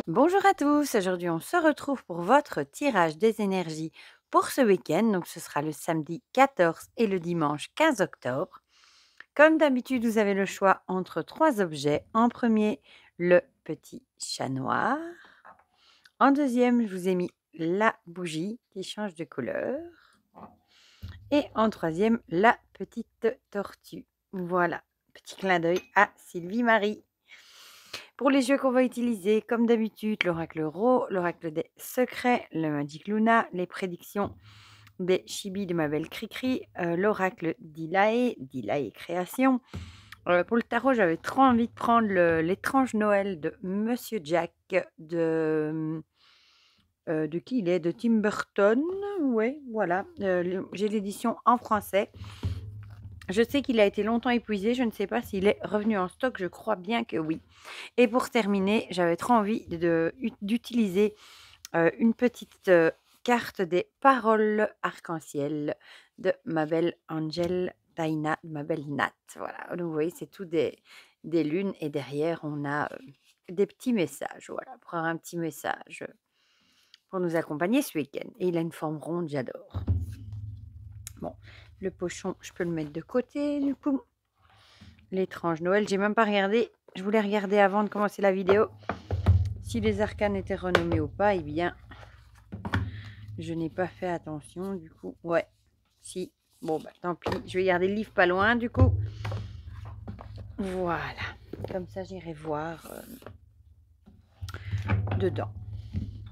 Bonjour à tous, aujourd'hui on se retrouve pour votre tirage des énergies pour ce week-end. Donc ce sera le samedi 14 et le dimanche 15 octobre. Comme d'habitude, vous avez le choix entre trois objets. En premier, le petit chat noir. En deuxième, je vous ai mis la bougie qui change de couleur. Et en troisième, la petite tortue. Voilà, petit clin d'œil à Sylvie Marie. Pour les jeux qu'on va utiliser, comme d'habitude, l'oracle Ro, l'oracle des secrets, le Magic Luna, les prédictions des Chibi de ma belle Cricri, l'oracle d'Ilae Création. Pour le tarot, j'avais trop envie de prendre l'étrange Noël de Monsieur Jack de qui il est? De Tim Burton. Oui, voilà. J'ai l'édition en français. Je sais qu'il a été longtemps épuisé. Je ne sais pas s'il est revenu en stock. Je crois bien que oui. Et pour terminer, j'avais trop envie d'utiliser une petite carte des paroles arc-en-ciel de ma belle Angel Taina, de ma belle Nat. Voilà, donc vous voyez, c'est tout des lunes et derrière, on a des petits messages. Voilà, pour avoir un petit message pour nous accompagner ce week-end. Et il a une forme ronde, j'adore. Bon, le pochon, je peux le mettre de côté du coup. L'étrange Noël, j'ai même pas regardé. Je voulais regarder avant de commencer la vidéo si les arcanes étaient renommés ou pas. Eh bien, je n'ai pas fait attention du coup. Ouais, si. Bon, bah tant pis. Je vais garder le livre pas loin du coup. Voilà. Comme ça, j'irai voir dedans.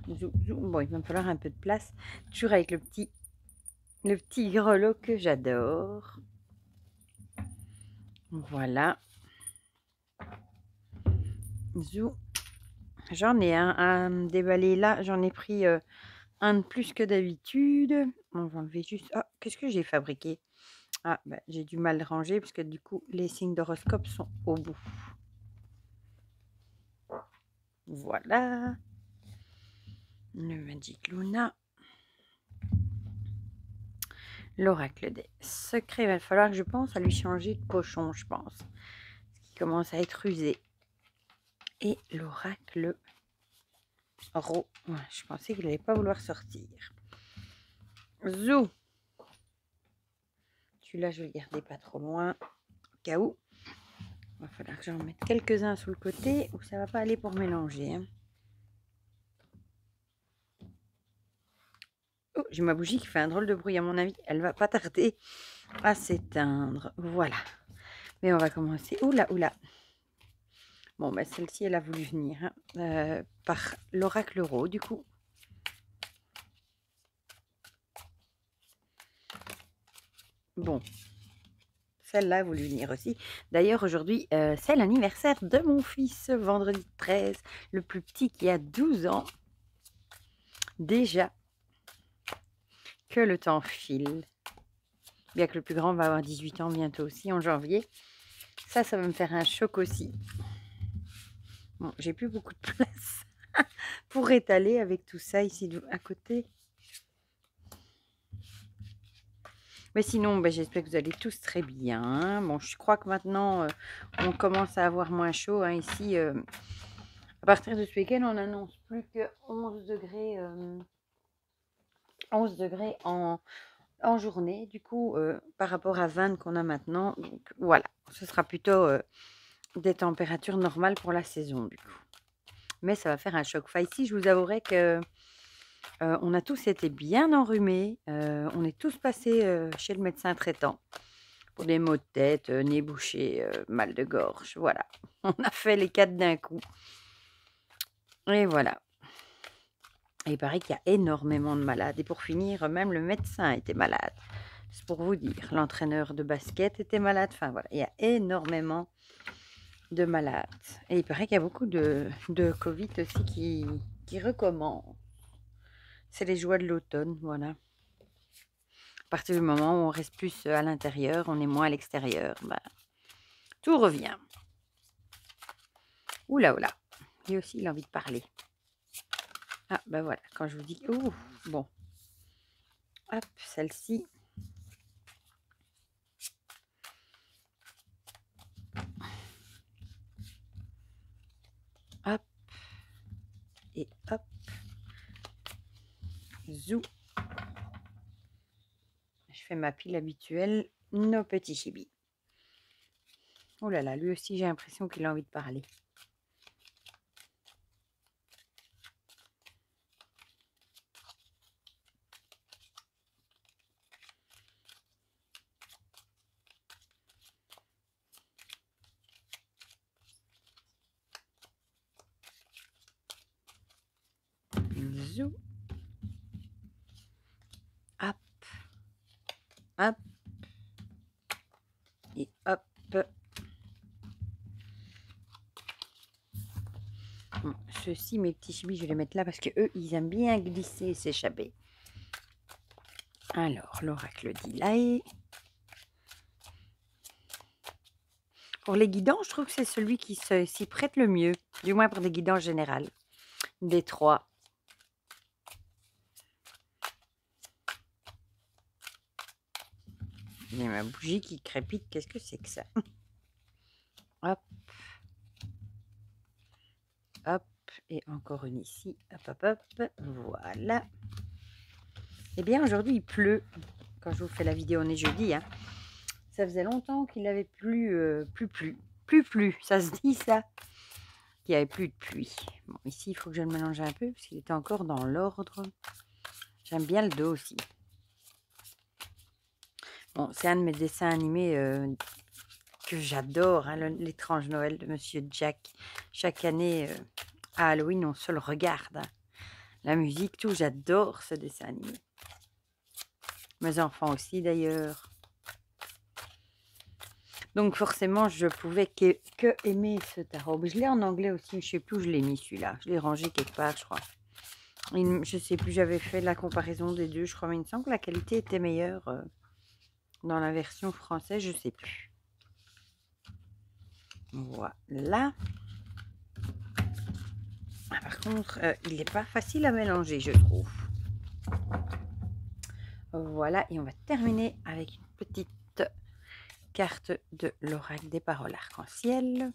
Bon, il va me falloir un peu de place. Toujours avec le petit grelot que j'adore. Voilà. Zou. J'en ai un à déballer là. J'en ai pris un de plus que d'habitude. On va enlever juste. Ah, qu'est-ce que j'ai fabriqué? Ah, bah, j'ai du mal ranger parce que du coup, les signes d'horoscope sont au bout. Voilà. Le Magic Luna. L'oracle des secrets. Il va falloir que je pense à lui changer de pochon, je pense. Parce qu'il commence à être usé. Et l'oracle Ro. Ouais, je pensais qu'il n'allait pas vouloir sortir. Zou. Celui-là, je vais le garder pas trop loin. Au cas où. Il va falloir que j'en mette quelques-uns sur le côté ou ça va pas aller pour mélanger. Hein. Oh, j'ai ma bougie qui fait un drôle de bruit. À mon avis, elle va pas tarder à s'éteindre. Voilà. Mais on va commencer. Oula, oula. Bon, bah, celle-ci, elle a voulu venir hein, par l'oracle Ro, du coup. Bon, celle-là a voulu venir aussi. D'ailleurs, aujourd'hui, c'est l'anniversaire de mon fils, vendredi 13, le plus petit qui a 12 ans. Déjà, que le temps file. Bien que le plus grand va avoir 18 ans bientôt aussi, en janvier. Ça va me faire un choc aussi. Bon, j'ai plus beaucoup de place pour étaler avec tout ça ici à côté. Mais sinon, ben, j'espère que vous allez tous très bien. Bon, je crois que maintenant, on commence à avoir moins chaud. Hein, ici, à partir de ce week-end, on n'annonce plus que 11 degrés, 11 degrés en journée. Du coup, par rapport à 20 qu'on a maintenant. Donc, voilà, ce sera plutôt des températures normales pour la saison, du coup. Mais ça va faire un choc. Enfin, ici, je vous avouerai que on a tous été bien enrhumés. On est tous passés chez le médecin traitant pour des maux de tête, nez bouché, mal de gorge. Voilà. On a fait les 4 d'un coup. Et voilà. Et il paraît qu'il y a énormément de malades. Et pour finir, même le médecin était malade. C'est pour vous dire. L'entraîneur de basket était malade. Enfin voilà, il y a énormément de malades. Et il paraît qu'il y a beaucoup de Covid aussi qui recommence. C'est les joies de l'automne, voilà. À partir du moment où on reste plus à l'intérieur, on est moins à l'extérieur, bah, tout revient. Oula, oula. Lui aussi, il a envie de parler. Ah, ben voilà, quand je vous dis... Ouh, bon. Hop, celle-ci. Hop. et hop. Zou. Je fais ma pile habituelle. Nos petits chibis. Oh là là, lui aussi, j'ai l'impression qu'il a envie de parler. Zou. Hop. Hop. Et hop. Bon, ceux-ci, mes petits chibis, je vais les mettre là parce que eux, ils aiment bien glisser et s'échapper. Alors, l'oracle d'Ilaï. Pour les guidons, je trouve que c'est celui qui s'y prête le mieux, du moins pour des guidons généraux. Des trois. Il y a ma bougie qui crépite, qu'est-ce que c'est que ça? Hop. Hop. Et encore une ici. Hop, hop, hop. Voilà. Eh bien, aujourd'hui, il pleut. Quand je vous fais la vidéo, on est jeudi. Hein. Ça faisait longtemps qu'il n'avait plus, plus. Ça se dit, ça? Qu'il n'y avait plus de pluie. Bon, ici, il faut que je le mélange un peu, parce qu'il était encore dans l'ordre. J'aime bien le dos aussi. Bon, c'est un de mes dessins animés que j'adore, hein, l'étrange Noël de Monsieur Jack. Chaque année, à Halloween, on se le regarde. Hein. La musique, tout, j'adore ce dessin animé. Mes enfants aussi, d'ailleurs. Donc, forcément, je pouvais que aimer ce tarot. Je l'ai en anglais aussi, je ne sais plus où je l'ai mis, celui-là. Je l'ai rangé quelque part, je crois. Je ne sais plus, j'avais fait la comparaison des deux, je crois, mais il me semble que la qualité était meilleure dans la version française, je ne sais plus. Voilà. Ah, par contre, il n'est pas facile à mélanger, je trouve. Voilà, et on va terminer avec une petite carte de l'oracle des paroles arc-en-ciel.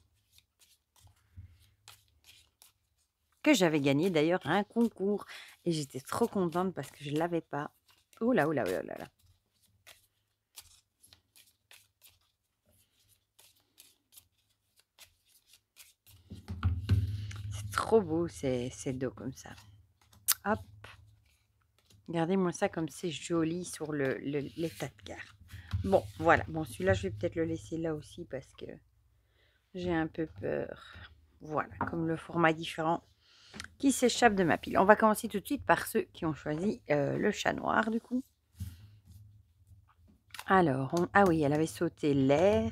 Que j'avais gagné d'ailleurs à un concours. Et j'étais trop contente parce que je ne l'avais pas. Oh là, oh là, oh là là. C'est trop beau ces dos comme ça. Hop. Regardez-moi ça comme c'est joli sur les tas de cartes. Bon, voilà. Bon, celui-là, je vais peut-être le laisser là aussi parce que j'ai un peu peur. Voilà, comme le format différent qui s'échappe de ma pile. On va commencer tout de suite par ceux qui ont choisi le chat noir, du coup. Alors, ah oui, elle avait sauté l'air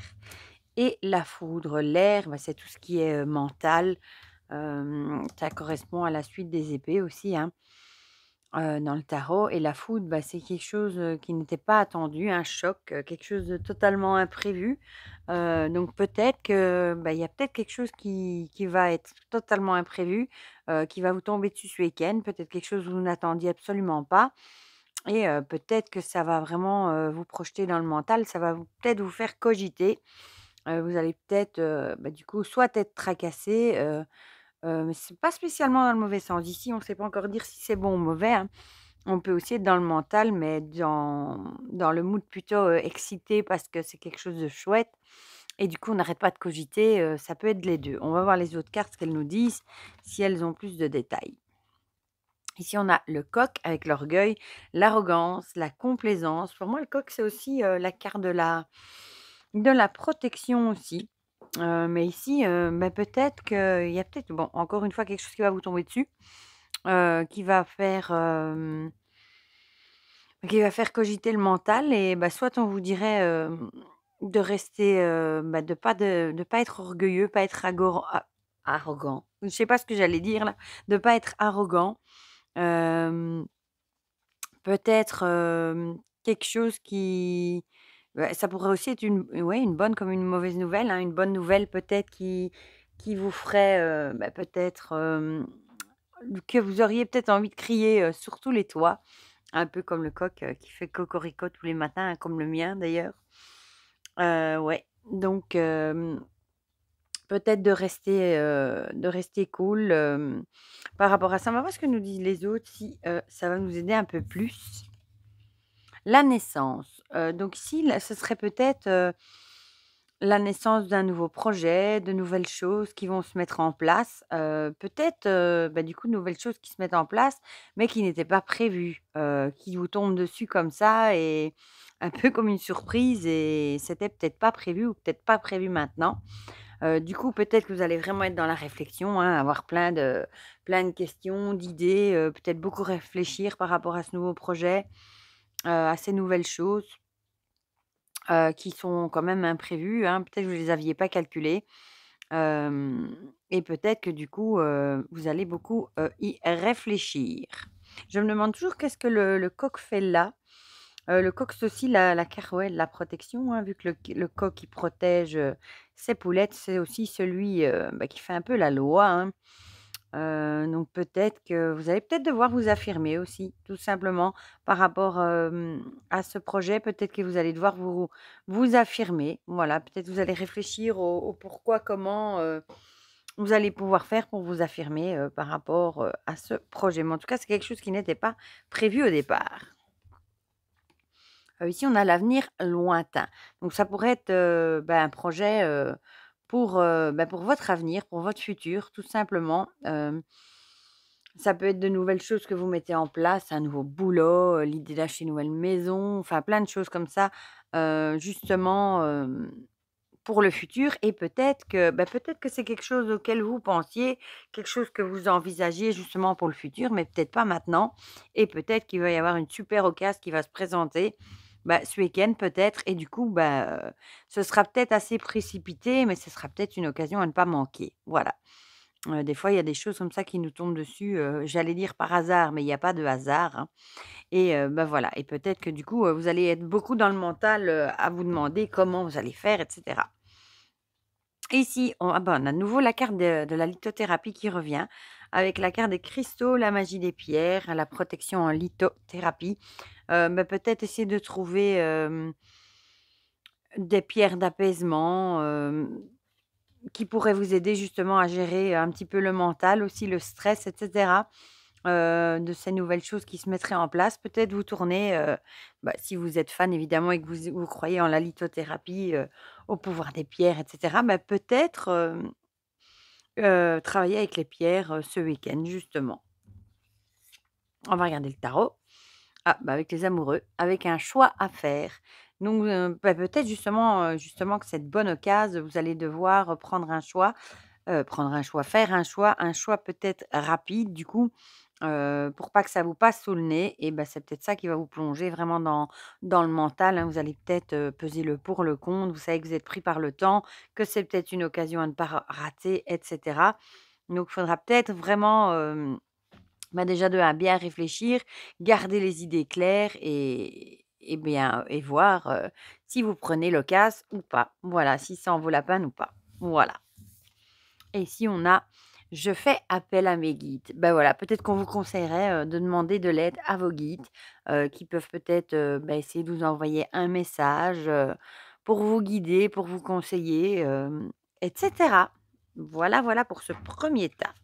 et la foudre. L'air, bah, c'est tout ce qui est mental. Ça correspond à la suite des épées aussi, hein, dans le tarot. Et la foudre, bah, c'est quelque chose qui n'était pas attendu, un choc, quelque chose de totalement imprévu. Donc peut-être que bah, y a peut-être quelque chose qui va être totalement imprévu, qui va vous tomber dessus ce week-end. Peut-être quelque chose que vous n'attendiez absolument pas. Et peut-être que ça va vraiment vous projeter dans le mental. Ça va peut-être vous faire cogiter. Vous allez peut-être, bah, du coup, soit être tracassé. Mais c'est pas spécialement dans le mauvais sens. Ici, on ne sait pas encore dire si c'est bon ou mauvais, hein. On peut aussi être dans le mental, mais dans le mood plutôt excité parce que c'est quelque chose de chouette. Et du coup, on n'arrête pas de cogiter. Ça peut être les deux. On va voir les autres cartes, ce qu'elles nous disent, si elles ont plus de détails. Ici, on a le coq avec l'orgueil, l'arrogance, la complaisance. Pour moi, le coq, c'est aussi la carte de la protection aussi. Mais ici, bah, peut-être qu'il y a peut-être, bon, encore une fois, quelque chose qui va vous tomber dessus, qui va faire cogiter le mental. Et bah, soit on vous dirait de rester, bah, de pas être orgueilleux, pas être arrogant. Je ne sais pas ce que j'allais dire là, de pas être arrogant. Peut-être quelque chose qui ça pourrait aussi être une bonne comme une mauvaise nouvelle, hein. Une bonne nouvelle peut-être qui vous ferait, bah, peut-être, que vous auriez peut-être envie de crier, sur tous les toits, un peu comme le coq, qui fait cocorico tous les matins, hein, comme le mien d'ailleurs. Ouais, donc peut-être de rester cool, par rapport à ça. On va voir ce que nous disent les autres, si, ça va nous aider un peu plus. La naissance, donc ici, là, ce serait peut-être, la naissance d'un nouveau projet, de nouvelles choses qui vont se mettre en place, peut-être, bah, du coup, de nouvelles choses qui se mettent en place, mais qui n'étaient pas prévues, qui vous tombent dessus comme ça et un peu comme une surprise et c'était peut-être pas prévu ou peut-être pas prévu maintenant. Du coup, peut-être que vous allez vraiment être dans la réflexion, hein, avoir plein de questions, d'idées, peut-être beaucoup réfléchir par rapport à ce nouveau projet, à ces nouvelles choses, qui sont quand même imprévues, hein. Peut-être que vous les aviez pas calculées, et peut-être que du coup, vous allez beaucoup, y réfléchir. Je me demande toujours qu'est-ce que le coq fait là? Le coq, c'est aussi la carouette, la protection, hein, vu que le coq, il protège, ses poulettes, c'est aussi celui, bah, qui fait un peu la loi, hein. Donc peut-être que vous allez peut-être devoir vous affirmer aussi, tout simplement par rapport, à ce projet. Peut-être que vous allez devoir vous affirmer. Voilà, peut-être vous allez réfléchir au pourquoi, comment, vous allez pouvoir faire pour vous affirmer, par rapport, à ce projet. Mais en tout cas, c'est quelque chose qui n'était pas prévu au départ. Ici, on a l'avenir lointain. Donc ça pourrait être, bah, un projet, bah, pour votre avenir, pour votre futur, tout simplement. Ça peut être de nouvelles choses que vous mettez en place, un nouveau boulot, l'idée d'acheter une nouvelle maison, enfin plein de choses comme ça, justement, pour le futur et peut-être que c'est quelque chose auquel vous pensiez, quelque chose que vous envisagiez justement pour le futur, mais peut-être pas maintenant et peut-être qu'il va y avoir une super occasion qui va se présenter, bah, ce week-end peut-être et du coup, bah, ce sera peut-être assez précipité, mais ce sera peut-être une occasion à ne pas manquer. Voilà. Des fois, il y a des choses comme ça qui nous tombent dessus, j'allais dire par hasard, mais il y a pas de hasard, hein et bah, voilà et peut-être que du coup, vous allez être beaucoup dans le mental, à vous demander comment vous allez faire et cetera. Ici, on a de nouveau la carte de la lithothérapie qui revient, avec la carte des cristaux, la magie des pierres, la protection en lithothérapie. Bah, peut-être essayer de trouver, des pierres d'apaisement, qui pourraient vous aider justement à gérer un petit peu le mental aussi, le stress et cetera. De ces nouvelles choses qui se mettraient en place. Peut-être vous tourner, bah, si vous êtes fan évidemment et que vous croyez en la lithothérapie, au pouvoir des pierres et cetera, bah, peut-être, travailler avec les pierres, ce week-end justement. On va regarder le tarot. Ah, bah, avec les amoureux, avec un choix à faire. Donc, bah, peut-être justement que cette bonne occasion, vous allez devoir, prendre un choix, faire un choix peut-être rapide du coup, pour pas que ça vous passe sous le nez et bah, c'est peut-être ça qui va vous plonger vraiment dans le mental, hein. Vous allez peut-être, peser le pour, le contre. Vous savez que vous êtes pris par le temps, que c'est peut-être une occasion à ne pas rater et cetera. Donc il faudra peut-être vraiment, bah, déjà de 1 bien réfléchir, garder les idées claires et bien et voir, si vous prenez l'occasion ou pas. Voilà, si ça en vaut la peine ou pas. Voilà. Et si on a: «Je fais appel à mes guides». Ben voilà, peut-être qu'on vous conseillerait, de demander de l'aide à vos guides, qui peuvent peut-être, bah, essayer de vous envoyer un message, pour vous guider, pour vous conseiller, et cetera. Voilà, voilà pour ce premier tas,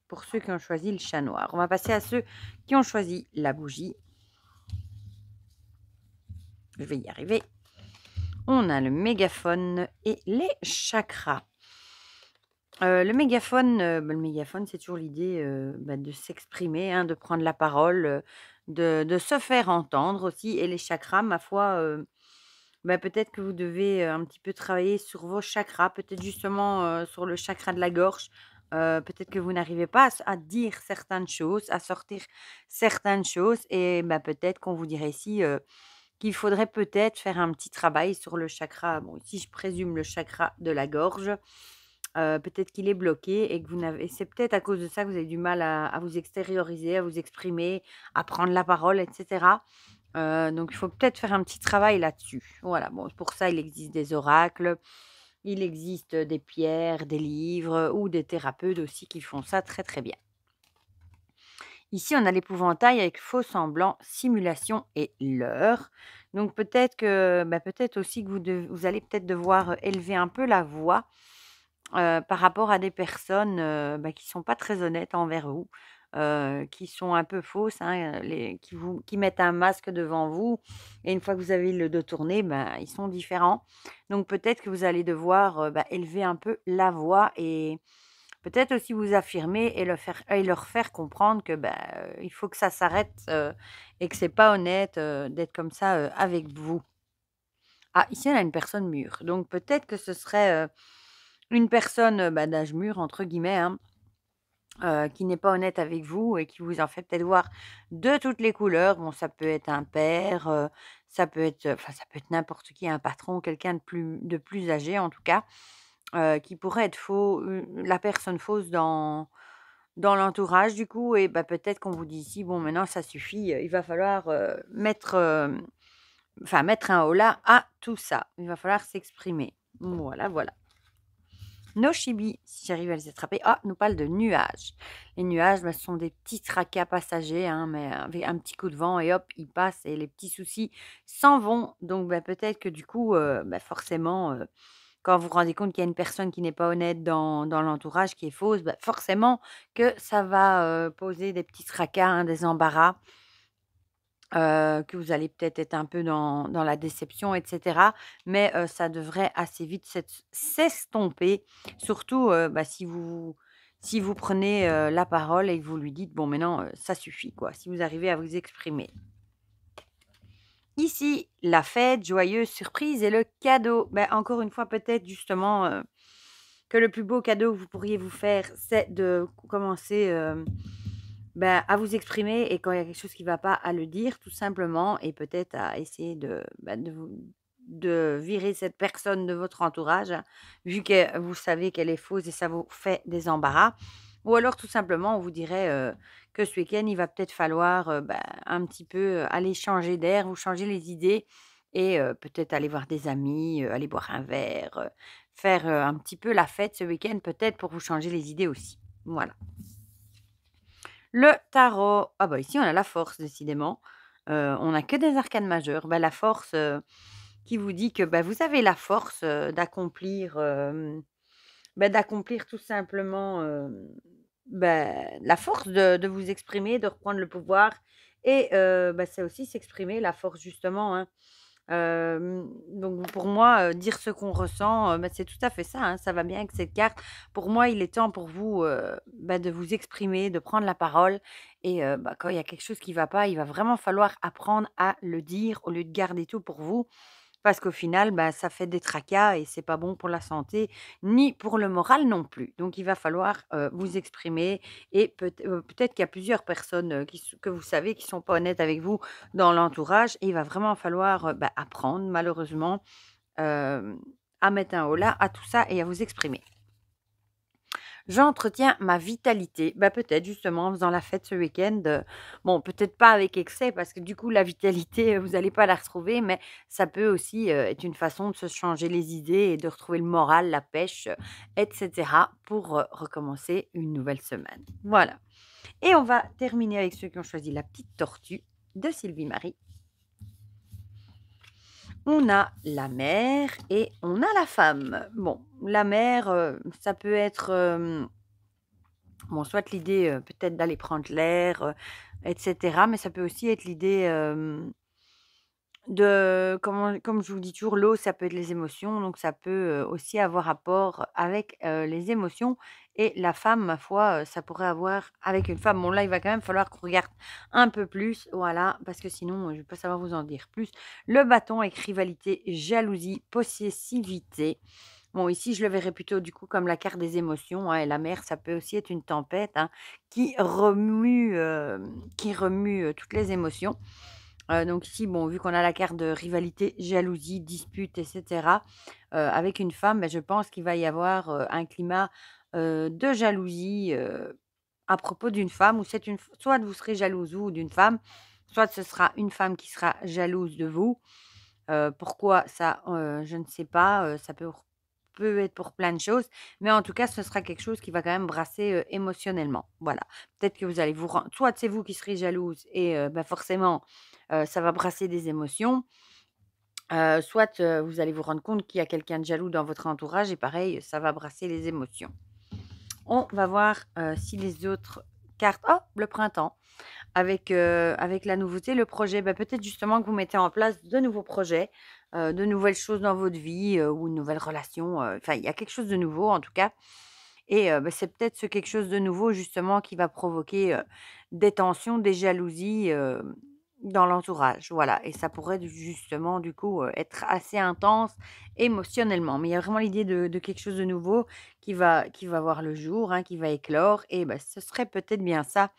pour ceux qui ont choisi le chat noir. On va passer à ceux qui ont choisi la bougie. Je vais y arriver. On a le mégaphone et les chakras. Le mégaphone, c'est toujours l'idée, bah, de s'exprimer, hein, de prendre la parole, de se faire entendre aussi et les chakras, ma foi, bah, peut-être que vous devez, un petit peu travailler sur vos chakras, peut-être justement, sur le chakra de la gorge. Peut-être que vous n'arrivez pas à dire certaines choses, à sortir certaines choses et bah, peut-être qu'on vous dirait ici, qu'il faudrait peut-être faire un petit travail sur le chakra, bon ici je présume le chakra de la gorge. Peut-être qu'il est bloqué et que vous n'avez c'est peut-être à cause de ça que vous avez du mal à vous extérioriser, à vous exprimer, à prendre la parole et cetera. Donc il faut peut-être faire un petit travail là-dessus. Voilà, bon pour ça il existe des oracles, il existe des pierres, des livres ou des thérapeutes aussi qui font ça très, très bien. Ici, on a l'épouvantail avec faux semblant, simulation et leurre. Donc peut-être que, bah, peut-être aussi que vous allez peut-être devoir, élever un peu la voix, par rapport à des personnes, qui sont pas très honnêtes envers vous, qui sont un peu fausses, hein, les qui mettent un masque devant vous et une fois que vous avez le dos tourné, ben, ils sont différents. Donc peut-être que vous allez devoir, élever un peu la voix et peut-être aussi vous affirmer et leur faire comprendre que, il faut que ça s'arrête, et que c'est pas honnête, d'être comme ça, avec vous. Ah, ici, on a une personne mûre, donc peut-être que ce serait, une personne, «d'âge mûr» entre guillemets, hein, qui n'est pas honnête avec vous et qui vous en fait peut-être voir de toutes les couleurs. Bon, ça peut être un père, ça peut être, ça peut être n'importe qui, un patron, quelqu'un de plus âgé en tout cas, qui pourrait être la personne fausse dans l'entourage du coup et peut-être qu'on vous dit ici: «Bon maintenant ça suffit, il va falloir, mettre un holà à tout ça. Il va falloir s'exprimer». Voilà, voilà. Nos chibis, si j'arrive à les attraper. Ah, nous parle de nuages. Les nuages, ce sont des petits tracas passagers, hein, mais avec un petit coup de vent et hop, ils passent et les petits soucis s'en vont. Donc, peut-être que du coup, forcément, quand vous vous rendez compte qu'il y a une personne qui n'est pas honnête dans l'entourage, qui est fausse, forcément que ça va poser des petits tracas, hein, des embarras. Que vous allez peut-être être un peu dans la déception et cetera, mais ça devrait assez vite s'estomper. Surtout, si vous prenez, la parole et que vous lui dites: «Bon maintenant, ça suffit quoi», si vous arrivez à vous exprimer. Ici, la fête, joyeuse surprise et le cadeau. Encore une fois, peut-être justement, que le plus beau cadeau que vous pourriez vous faire, c'est de commencer, à vous exprimer et quand il y a quelque chose qui ne va pas, à le dire tout simplement et peut-être à essayer de virer cette personne de votre entourage, vu que vous savez qu'elle est fausse et ça vous fait des embarras. Ou alors tout simplement, on vous dirait, que ce week-end, il va peut-être falloir, un petit peu, aller changer d'air, vous changer les idées et peut-être aller voir des amis, aller boire un verre, faire, un petit peu la fête ce week-end, peut-être pour vous changer les idées aussi. Voilà. Le tarot, ah ici on a la force décidément, on n'a que des arcanes majeures. La force, qui vous dit que, vous avez la force, d'accomplir tout simplement, la force de vous exprimer, de reprendre le pouvoir et c'est aussi s'exprimer la force justement, hein. Donc pour moi, dire ce qu'on ressent, c'est tout à fait ça, hein, ça va bien avec cette carte. Pour moi, il est temps pour vous, de vous exprimer, de prendre la parole et quand il y a quelque chose qui ne va pas, il va vraiment falloir apprendre à le dire au lieu de garder tout pour vous. Parce qu'au final, ça fait des tracas et c'est pas bon pour la santé, ni pour le moral non plus. Donc il va falloir, vous exprimer et peut-être qu'il y a plusieurs personnes, que vous savez qui sont pas honnêtes avec vous dans l'entourage et il va vraiment falloir, apprendre malheureusement, hem, à mettre un holà à tout ça et à vous exprimer. J'entretiens ma vitalité. Peut-être justement en faisant la fête ce week-end, bon peut-être pas avec excès parce que du coup la vitalité, vous n'allez pas la retrouver, mais ça peut aussi, être une façon de se changer les idées et de retrouver le moral, la pêche, et cetera pour, recommencer une nouvelle semaine. Voilà et on va terminer avec ceux qui ont choisi la petite tortue de Sylvie Marie. On a la mère et on a la femme. Bon, la mère, ça peut être, bon, soit l'idée, peut-être d'aller prendre l'air, et cetera, mais ça peut aussi être l'idée, comme je vous dis toujours, l'eau, ça peut être les émotions, donc ça peut, aussi avoir rapport avec, les émotions et la femme, ma foi, ça pourrait avoir avec une femme. Bon, là, il va quand même falloir qu'on regarde un peu plus, voilà, parce que sinon, je ne vais pas savoir vous en dire plus. Le bâton avec rivalité, jalousie, possessivité. Bon, ici, je le verrais plutôt du coup comme la carte des émotions, hein, et la mer, ça peut aussi être une tempête, hein, qui remue, toutes les émotions. Donc ici, bon, vu qu'on a la carte de rivalité, jalousie, dispute et cetera, avec une femme, je pense qu'il va y avoir, un climat, de jalousie, à propos d'une femme ou c'est une soit vous serez jalouse vous d'une femme, soit ce sera une femme qui sera jalouse de vous. Pourquoi ça, je ne sais pas, ça peut être pour plein de choses, mais en tout cas, ce sera quelque chose qui va quand même brasser, émotionnellement. Voilà. Peut-être que vous allez vous ren soit c'est vous qui serez jalouse et forcément, ça va brasser des émotions Soit, vous allez vous rendre compte qu'il y a quelqu'un de jaloux dans votre entourage et pareil, ça va brasser les émotions. On va voir, si les autres cartes oh! Le printemps avec la nouveauté, le projet, bah, peut-être justement que vous mettez en place de nouveaux projets, de nouvelles choses dans votre vie, ou une nouvelle relation, enfin, il y a quelque chose de nouveau en tout cas et bah, c'est peut-être ce quelque chose de nouveau justement qui va provoquer, des tensions, des jalousies, dans l'entourage, voilà et ça pourrait justement du coup, être assez intense émotionnellement. Mais il y a vraiment l'idée de quelque chose de nouveau qui va voir le jour, hein, qui va éclore et bah, ce serait peut-être bien ça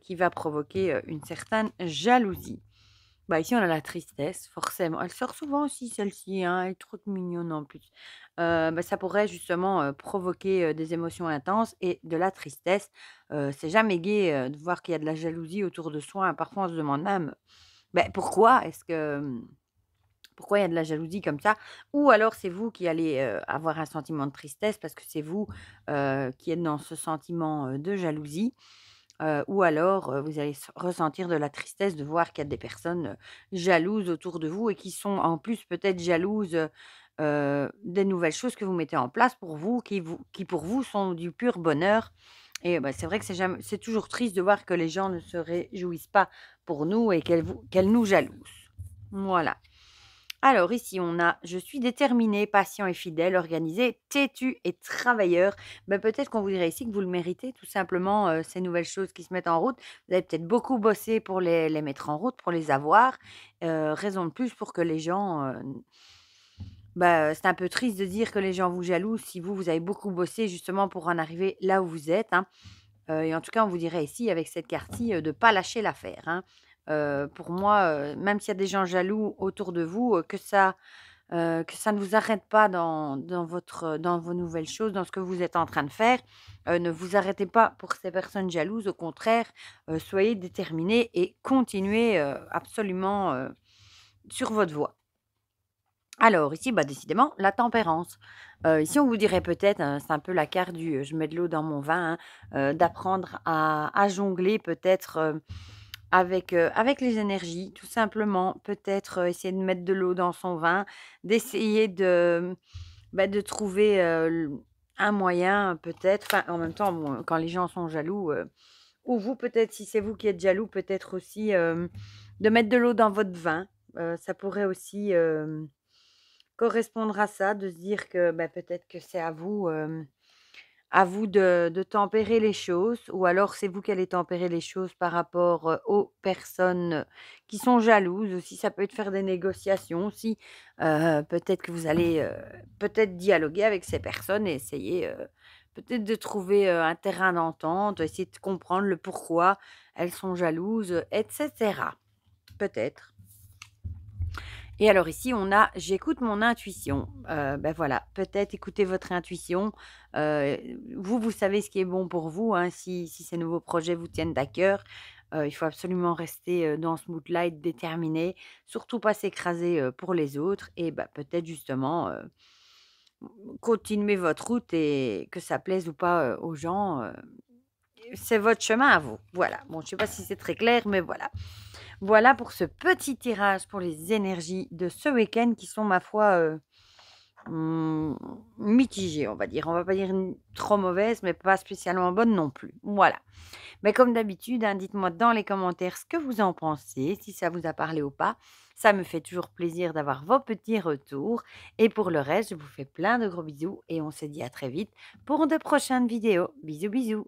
qui va provoquer, une certaine jalousie. Bah, ici, on a la tristesse, forcément. Elle sort souvent aussi celle-ci, hein, elle est trop mignonne en plus. Bah, ça pourrait justement, provoquer, des émotions intenses et de la tristesse. C'est jamais gai, de voir qu'il y a de la jalousie autour de soi, hein. Parfois, on se demande même, beh, pourquoi est-ce que, pourquoi il y a de la jalousie comme ça? Ou alors c'est vous qui allez, avoir un sentiment de tristesse parce que c'est vous, qui êtes dans ce sentiment, de jalousie. Ou alors, vous allez ressentir de la tristesse de voir qu'il y a des personnes, jalouses autour de vous et qui sont en plus peut-être jalouses, des nouvelles choses que vous mettez en place pour vous, qui pour vous sont du pur bonheur et bah, c'est vrai que c'est toujours triste de voir que les gens ne se réjouissent pas pour nous et qu'elles nous jalousent. Voilà. Alors ici, on a: «Je suis déterminé, patient et fidèle, organisé, têtu et travailleur». Bah, peut-être qu'on vous dirait ici que vous le méritez tout simplement, ces nouvelles choses qui se mettent en route. Vous avez peut-être beaucoup bossé pour les mettre en route, pour les avoir. Raison de plus pour que les gens, bah, c'est un peu triste de dire que les gens vous jalousent si vous, vous avez beaucoup bossé justement pour en arriver là où vous êtes, hein. Et en tout cas, on vous dirait ici avec cette carte-ci, de pas lâcher l'affaire, hein. Pour moi, même s'il y a des gens jaloux autour de vous, que ça ne vous arrête pas dans votre, dans vos nouvelles choses, dans ce que vous êtes en train de faire. Ne vous arrêtez pas pour ces personnes jalouses, au contraire, soyez déterminés et continuez, absolument, sur votre voie. Alors ici, bah, décidément, la tempérance. Ici, on vous dirait peut-être, c'est un peu la carte du, «Je mets de l'eau dans mon vin», hein, d'apprendre à jongler peut-être, avec les énergies, tout simplement. Peut-être, essayer de mettre de l'eau dans son vin, d'essayer de, bah, de trouver, un moyen peut-être enfin, en même temps, bon, quand les gens sont jaloux, ou vous peut-être, si c'est vous qui êtes jaloux, peut-être aussi, de mettre de l'eau dans votre vin. Ça pourrait aussi, correspondre à ça, de se dire que, bah, peut-être que c'est à vous de tempérer les choses ou alors c'est vous qui allez tempérer les choses par rapport, aux personnes, qui sont jalouses aussi. Ça peut être faire des négociations aussi. Peut-être que vous allez, peut-être dialoguer avec ces personnes et essayer, peut-être de trouver, un terrain d'entente, essayer de comprendre le pourquoi elles sont jalouses, et cetera. Peut-être. Et alors ici, on a: «J'écoute mon intuition». Bah, voilà, peut-être écouter votre intuition. Heu, vous, vous savez ce qui est bon pour vous, hein, si ces nouveaux projets vous tiennent à cœur. Il faut absolument rester, dans ce mood-là, être déterminé, surtout pas s'écraser, pour les autres et bah, peut-être justement, continuer votre route et que ça plaise ou pas, aux gens, c'est votre chemin à vous. Voilà. Bon, je sais pas si c'est très clair, mais voilà. Voilà pour ce petit tirage pour les énergies de ce week-end qui sont, ma foi, mmh, mitigées, on va dire. On va pas dire trop mauvaises, mais pas spécialement bonnes non plus. Voilà. Mais comme d'habitude, hein, dites-moi dans les commentaires ce que vous en pensez, si ça vous a parlé ou pas. Ça me fait toujours plaisir d'avoir vos petits retours. Et pour le reste, je vous fais plein de gros bisous et on se dit à très vite pour de prochaines vidéos. Bisous, bisous.